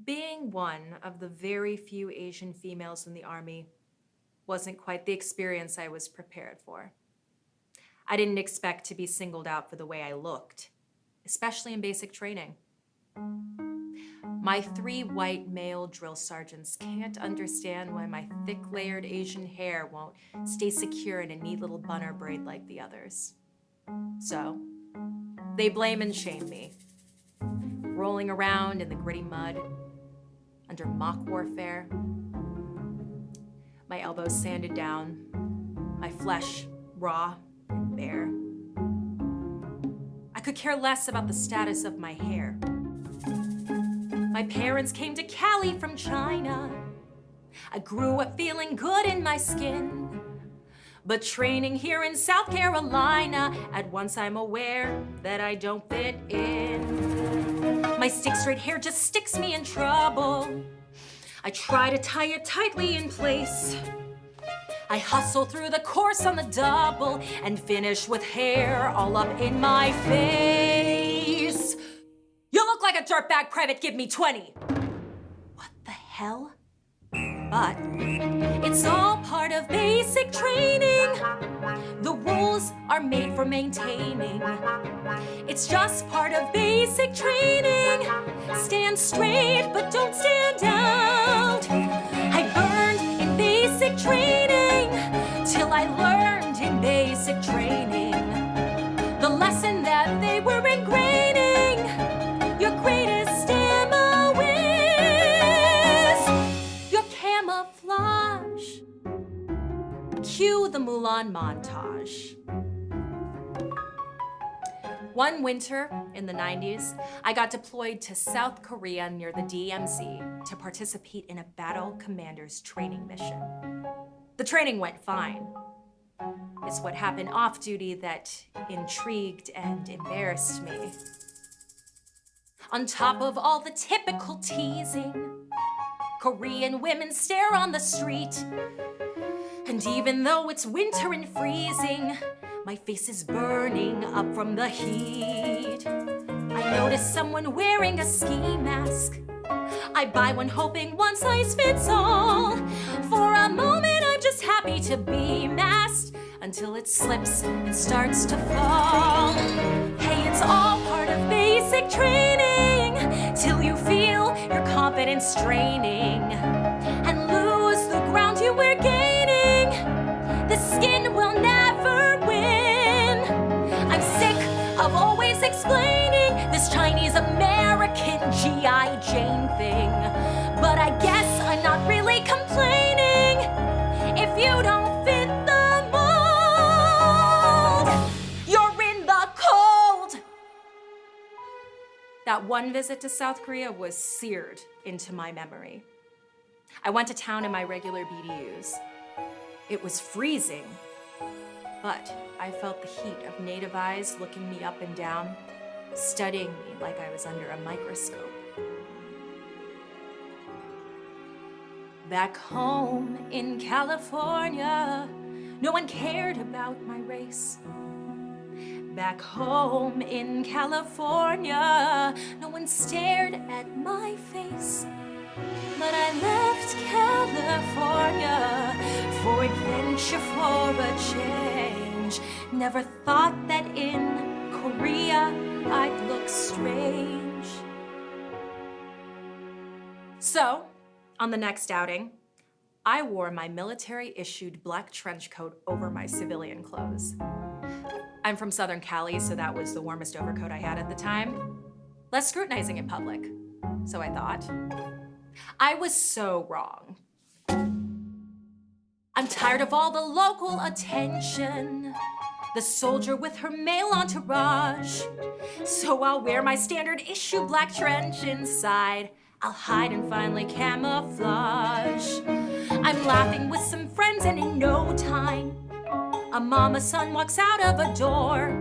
Being one of the very few Asian females in the Army wasn't quite the experience I was prepared for. I didn't expect to be singled out for the way I looked, especially in basic training. My 3 white male drill sergeants can't understand why my thick layered Asian hair won't stay secure in a neat little bunner braid like the others. So, they blame and shame me, rolling around in the gritty mud, under mock warfare, my elbows sanded down, my flesh raw and bare. I could care less about the status of my hair. My parents came to Cali from China. I grew up feeling good in my skin. But training here in South Carolina, at once I'm aware that I don't fit in. My stick straight hair just sticks me in trouble. I try to tie it tightly in place. I hustle through the course on the double and finish with hair all up in my face. You look like a dirtbag private, give me 20. What the hell? But it's all part of basic training. The rules are made for maintaining. It's just part of basic training. Stand straight, but don't stand out. I burned in basic training till I learned in basic training the lesson that they were ingraining. Your greatest ammo is your camouflage. Cue the Mulan montage. One winter in the 90s, I got deployed to South Korea near the DMZ to participate in a battle commander's training mission. The training went fine. It's what happened off duty that intrigued and embarrassed me. On top of all the typical teasing, Korean women stare on the street. And even though it's winter and freezing, my face is burning up from the heat. I notice someone wearing a ski mask. I buy one hoping one size fits all. For a moment I'm just happy to be masked until it slips and starts to fall. Hey, it's all part of basic training till you feel your confidence straining and lose the ground you were gaining. The skin will never win. I'm sick of always explaining this Chinese American G.I. Jane thing. But I guess I'm not really complaining if you don't fit the mold. You're in the cold. That one visit to South Korea was seared into my memory. I went to town in my regular BDUs. It was freezing, but I felt the heat of native eyes looking me up and down, studying me like I was under a microscope. Back home in California, no one cared about my race. Back home in California, no one stared at my face. But I left California for adventure, for a change. Never thought that in Korea I'd look strange. So, on the next outing, I wore my military-issued black trench coat over my civilian clothes. I'm from Southern Cali, so that was the warmest overcoat I had at the time. Less scrutinizing in public, so I thought. I was so wrong. I'm tired of all the local attention, the soldier with her male entourage. So I'll wear my standard issue black trench inside. I'll hide and finally camouflage. I'm laughing with some friends and in no time, a mama son walks out of a door.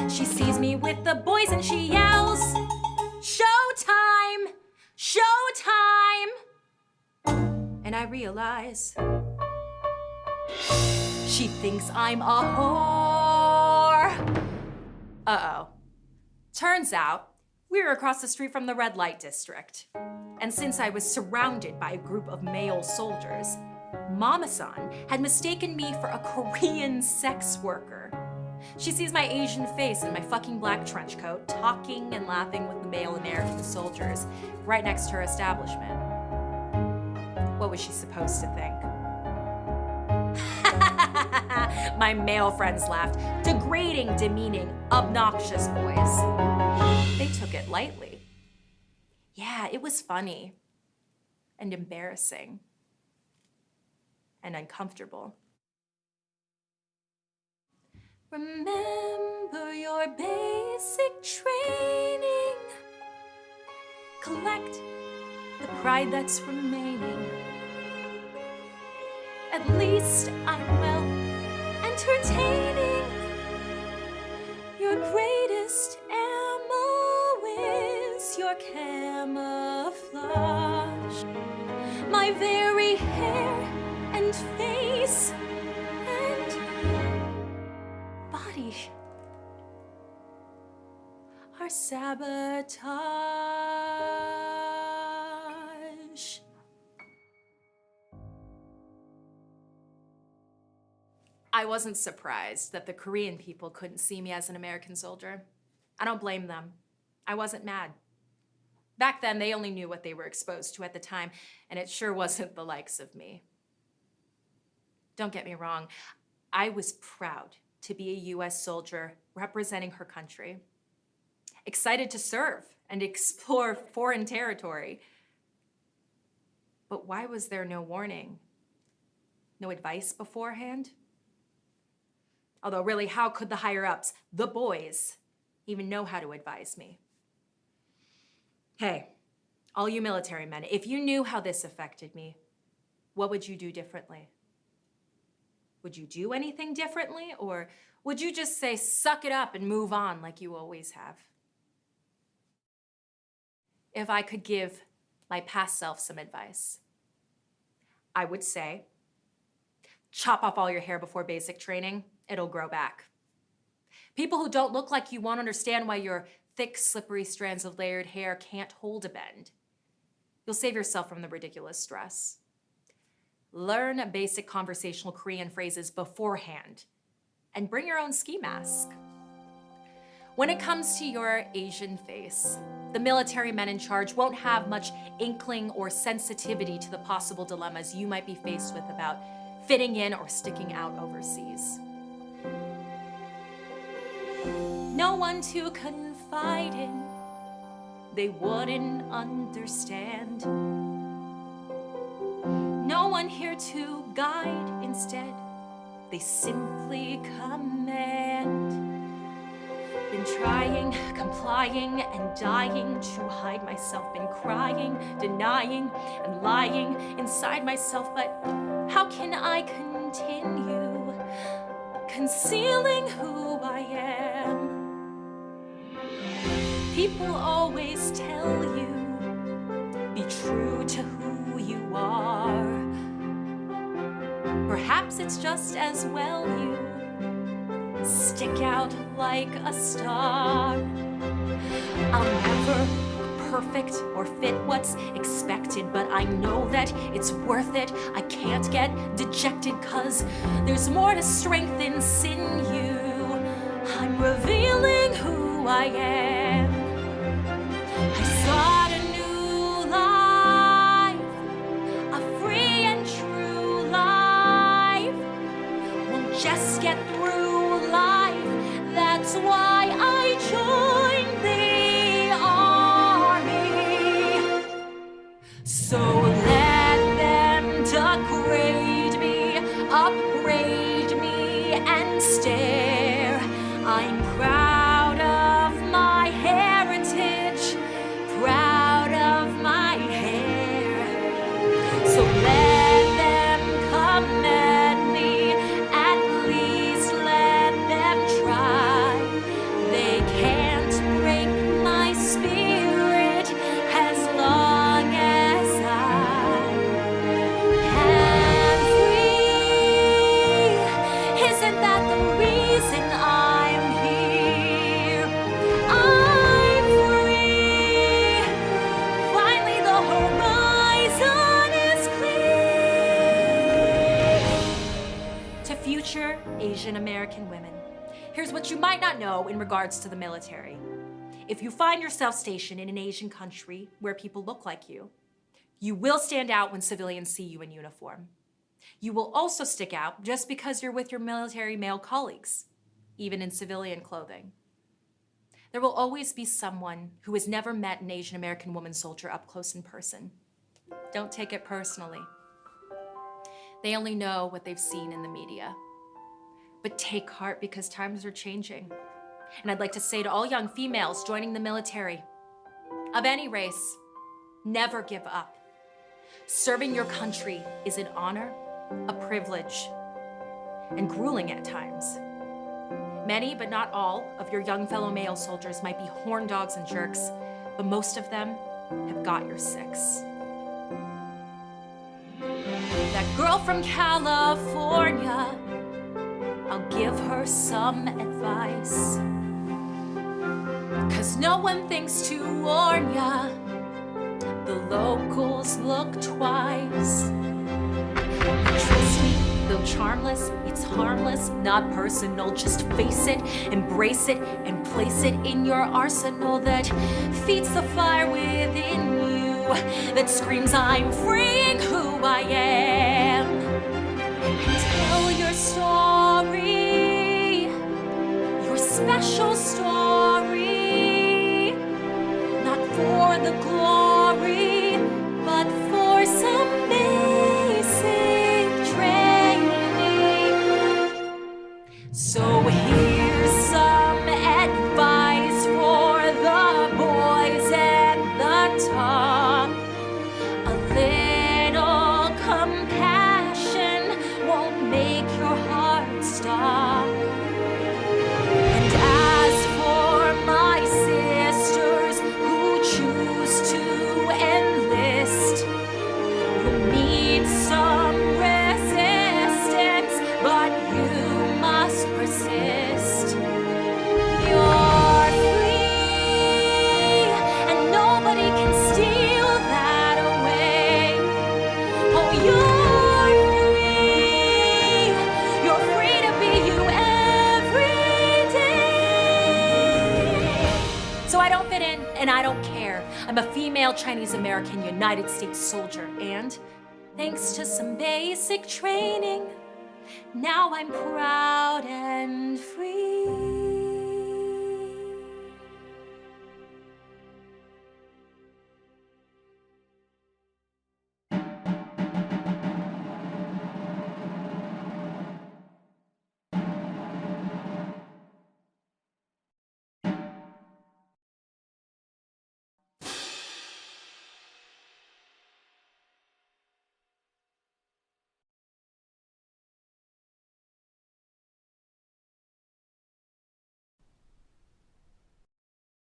She sees me with the boys and she yells, "Showtime! Showtime!" And I realize she thinks I'm a whore. Uh-oh. Turns out, We were across the street from the red light district. And since I was surrounded by a group of male soldiers, Mama-san had mistaken me for a Korean sex worker. She sees my Asian face and my fucking black trench coat, talking and laughing with the male American soldiers right next to her establishment. What was she supposed to think? My male friends laughed, degrading, demeaning, obnoxious boys. They took it lightly. Yeah, it was funny and embarrassing and uncomfortable. Remember your basic training. Collect the pride that's remaining. At least I'm well entertaining. Your greatest ammo is your camouflage. My very hair and face and body are sabotage. I wasn't surprised that the Korean people couldn't see me as an American soldier. I don't blame them. I wasn't mad. Back then, they only knew what they were exposed to at the time, and it sure wasn't the likes of me. Don't get me wrong, I was proud to be a US soldier representing her country, excited to serve and explore foreign territory. But why was there no warning? No advice beforehand? Although really, how could the higher-ups, the boys, even know how to advise me? Hey, all you military men, if you knew how this affected me, what would you do differently? Would you do anything differently, or would you just say, suck it up and move on like you always have? If I could give my past self some advice, I would say, chop off all your hair before basic training. It'll grow back. People who don't look like you won't understand why your thick, slippery strands of layered hair can't hold a bend. You'll save yourself from the ridiculous stress. Learn basic conversational Korean phrases beforehand and bring your own ski mask. When it comes to your Asian face, the military men in charge won't have much inkling or sensitivity to the possible dilemmas you might be faced with about fitting in or sticking out overseas. No one to confide in, they wouldn't understand. No one here to guide, instead, they simply command. Been trying, complying, and dying to hide myself. Been crying, denying, and lying inside myself, but how can I continue concealing who I am? People always tell you, be true to who you are. Perhaps it's just as well you stick out like a star. I'll never look perfect or fit what's expected, but I know that it's worth it. I can't get dejected, 'cause there's more to strength in sinew. I'm revealing who I am. I start a new life, a free and true life. Won't just get through life, that's why I joined the army. So let them degrade me, upgrade me, and stare. I'm proud of my heritage, proud of my hair. So let them come at me, at least let them try. They can't break my spirit as long as I am free. Isn't that the reason? Asian American women, here's what you might not know in regards to the military. If you find yourself stationed in an Asian country where people look like you will stand out when civilians see you in uniform. You will also stick out just because you're with your military male colleagues, even in civilian clothing. There will always be someone who has never met an Asian American woman soldier up close in person. Don't take it personally. They only know what they've seen in the media. But take heart because times are changing. And I'd like to say to all young females joining the military, of any race, never give up. Serving your country is an honor, a privilege, and grueling at times. Many, but not all, of your young fellow male soldiers might be horn dogs and jerks, but most of them have got your six. That girl from California, I'll give her some advice. 'Cause no one thinks to warn ya, the locals look twice. Trust me, though charmless, it's harmless, not personal. Just face it, embrace it, and place it in your arsenal that feeds the fire within you, that screams, I'm freeing who I am. Tell your story, your special story, not for the glory, but for some basic training. So here's some advice for the boys at the top. A little compassion won't make your heart stop. And as for my sisters who choose to enlist, you'll need some resistance, but you must persist. You're free, and nobody can steal that away. Oh, you're free. You're free to be you every day. So I don't fit in, and I don't care. I'm a female Chinese American United States soldier, and thanks to some basic training, now I'm proud and free.